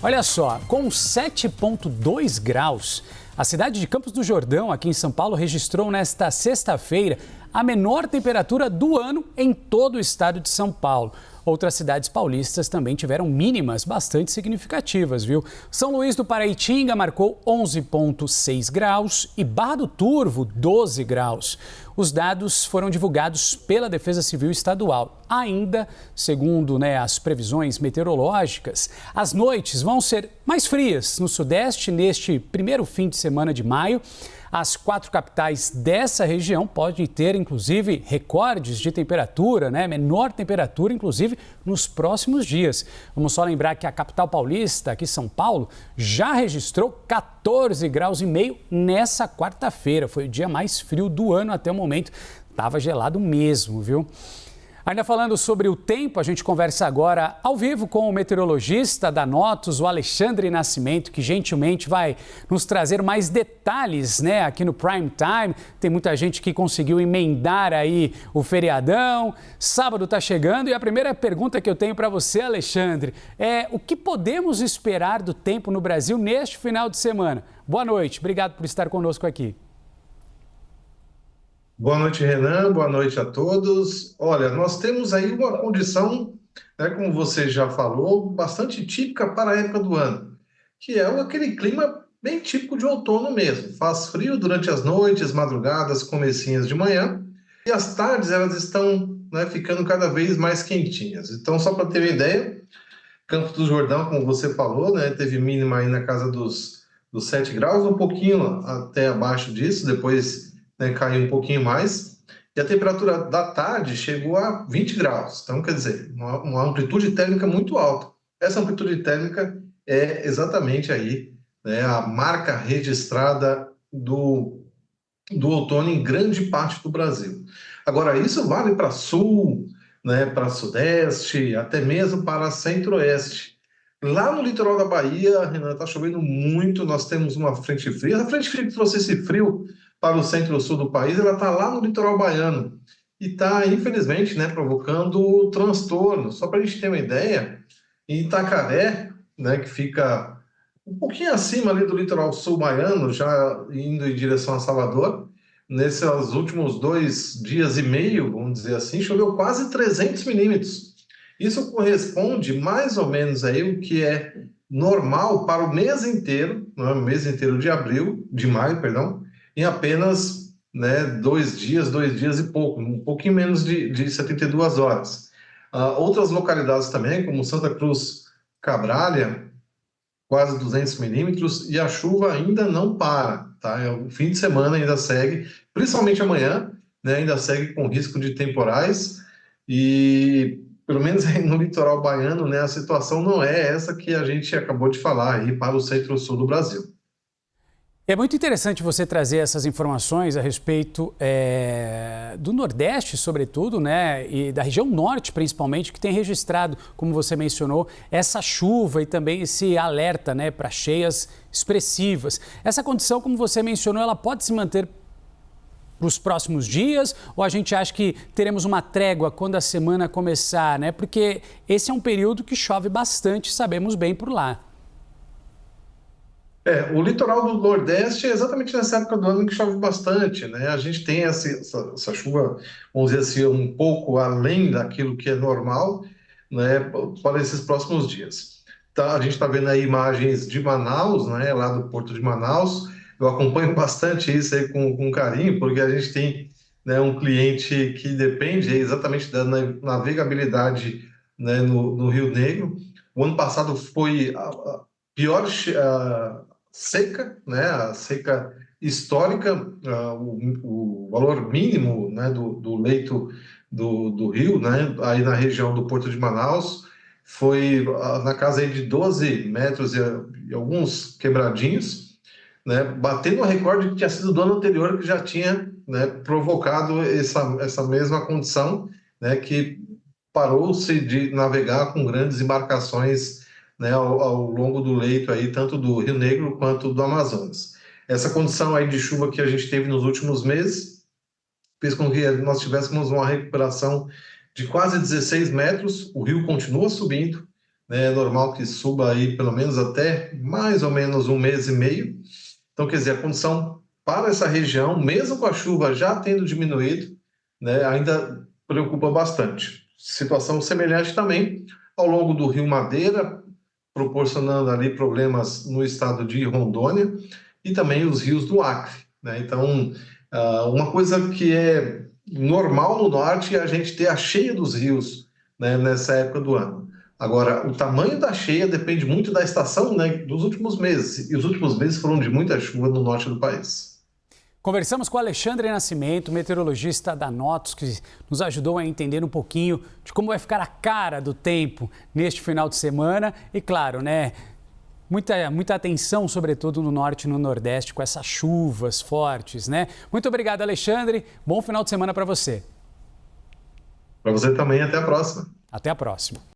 Olha só, com 7,2 graus, a cidade de Campos do Jordão, aqui em São Paulo, registrou nesta sexta-feira a menor temperatura do ano em todo o estado de São Paulo. Outras cidades paulistas também tiveram mínimas bastante significativas, viu? São Luís do Paraitinga marcou 11,6 graus e Barra do Turvo, 12 graus. Os dados foram divulgados pela Defesa Civil Estadual. Ainda, segundo as previsões meteorológicas, as noites vão ser mais frias no Sudeste neste primeiro fim de semana de maio. As 4 capitais dessa região podem ter, inclusive, recordes de temperatura, menor temperatura, inclusive, nos próximos dias. Vamos só lembrar que a capital paulista, aqui São Paulo, já registrou 14 graus e meio nessa quarta-feira. Foi o dia mais frio do ano até o momento. Estava gelado mesmo, viu? Ainda falando sobre o tempo, a gente conversa agora ao vivo com o meteorologista da Notus, o Alexandre Nascimento, que gentilmente vai nos trazer mais detalhes, aqui no Prime Time. Tem muita gente que conseguiu emendar aí o feriadão, sábado está chegando e a primeira pergunta que eu tenho para você, Alexandre, é o que podemos esperar do tempo no Brasil neste final de semana? Boa noite, obrigado por estar conosco aqui. Boa noite, Renan. Boa noite a todos. Olha, nós temos aí uma condição, como você já falou, bastante típica para a época do ano, que é aquele clima bem típico de outono mesmo. Faz frio durante as noites, madrugadas, comecinhas de manhã, e as tardes elas estão ficando cada vez mais quentinhas. Então, só para ter uma ideia, Campos do Jordão, como você falou, teve mínima aí na casa dos 7 graus, um pouquinho até abaixo disso, depois caiu um pouquinho mais, e a temperatura da tarde chegou a 20 graus. Então, quer dizer, uma amplitude térmica muito alta. Essa amplitude térmica é exatamente aí a marca registrada do outono em grande parte do Brasil. Agora, isso vale para sul, para sudeste, até mesmo para centro-oeste. Lá no litoral da Bahia, Renan, está chovendo muito, nós temos uma frente fria. A frente fria que trouxe esse frio para o centro-sul do país, ela está lá no litoral baiano e está, infelizmente, provocando transtorno. Só para a gente ter uma ideia, em Itacaré, que fica um pouquinho acima ali do litoral sul baiano, já indo em direção a Salvador, nesses últimos 2 dias e meio, vamos dizer assim, choveu quase 300 milímetros. Isso corresponde mais ou menos aí o que é normal para o mês inteiro, o mês inteiro de maio, em apenas 2 dias e pouco, um pouquinho menos de 72 horas. Outras localidades também, como Santa Cruz Cabrália, quase 200 milímetros, e a chuva ainda não para, tá? O fim de semana ainda segue, principalmente amanhã, ainda segue com risco de temporais, e pelo menos no litoral baiano, a situação não é essa que a gente acabou de falar aí para o centro-sul do Brasil. É muito interessante você trazer essas informações a respeito do Nordeste, sobretudo, e da região Norte, principalmente, que tem registrado, como você mencionou, essa chuva e também esse alerta para cheias expressivas. Essa condição, como você mencionou, ela pode se manter para os próximos dias ou a gente acha que teremos uma trégua quando a semana começar, Porque esse é um período que chove bastante, sabemos bem por lá. O litoral do Nordeste é exatamente nessa época do ano que chove bastante, A gente tem essa chuva, vamos dizer assim, um pouco além daquilo que é normal, para esses próximos dias. Tá, a gente está vendo aí imagens de Manaus, lá do Porto de Manaus. Eu acompanho bastante isso aí com carinho, porque a gente tem um cliente que depende exatamente da navegabilidade no Rio Negro. O ano passado foi a pior seca, a seca histórica, o valor mínimo do leito do rio, aí na região do Porto de Manaus, foi na casa aí de 12 metros e alguns quebradinhos, batendo o recorde que tinha sido do ano anterior, que já tinha provocado essa mesma condição, que parou-se de navegar com grandes embarcações ao longo do leito aí, tanto do Rio Negro quanto do Amazonas. Essa condição aí de chuva que a gente teve nos últimos meses fez com que nós tivéssemos uma recuperação de quase 16 metros, o rio continua subindo, né? É normal que suba aí pelo menos até mais ou menos um mês e meio. Então, quer dizer, a condição para essa região, mesmo com a chuva já tendo diminuído, né, ainda preocupa bastante. Situação semelhante também ao longo do Rio Madeira, proporcionando ali problemas no estado de Rondônia e também os rios do Acre, né? Então, uma coisa que é normal no norte é a gente ter a cheia dos rios, né, nessa época do ano. Agora, o tamanho da cheia depende muito da estação, né, dos últimos meses. E os últimos meses foram de muita chuva no norte do país. Conversamos com Alexandre Nascimento, meteorologista da Notos, que nos ajudou a entender um pouquinho de como vai ficar a cara do tempo neste final de semana. E claro, né, muita atenção, sobretudo no norte e no nordeste, com essas chuvas fortes, né? Muito obrigado, Alexandre. Bom final de semana para você. Para você também, até a próxima. Até a próxima.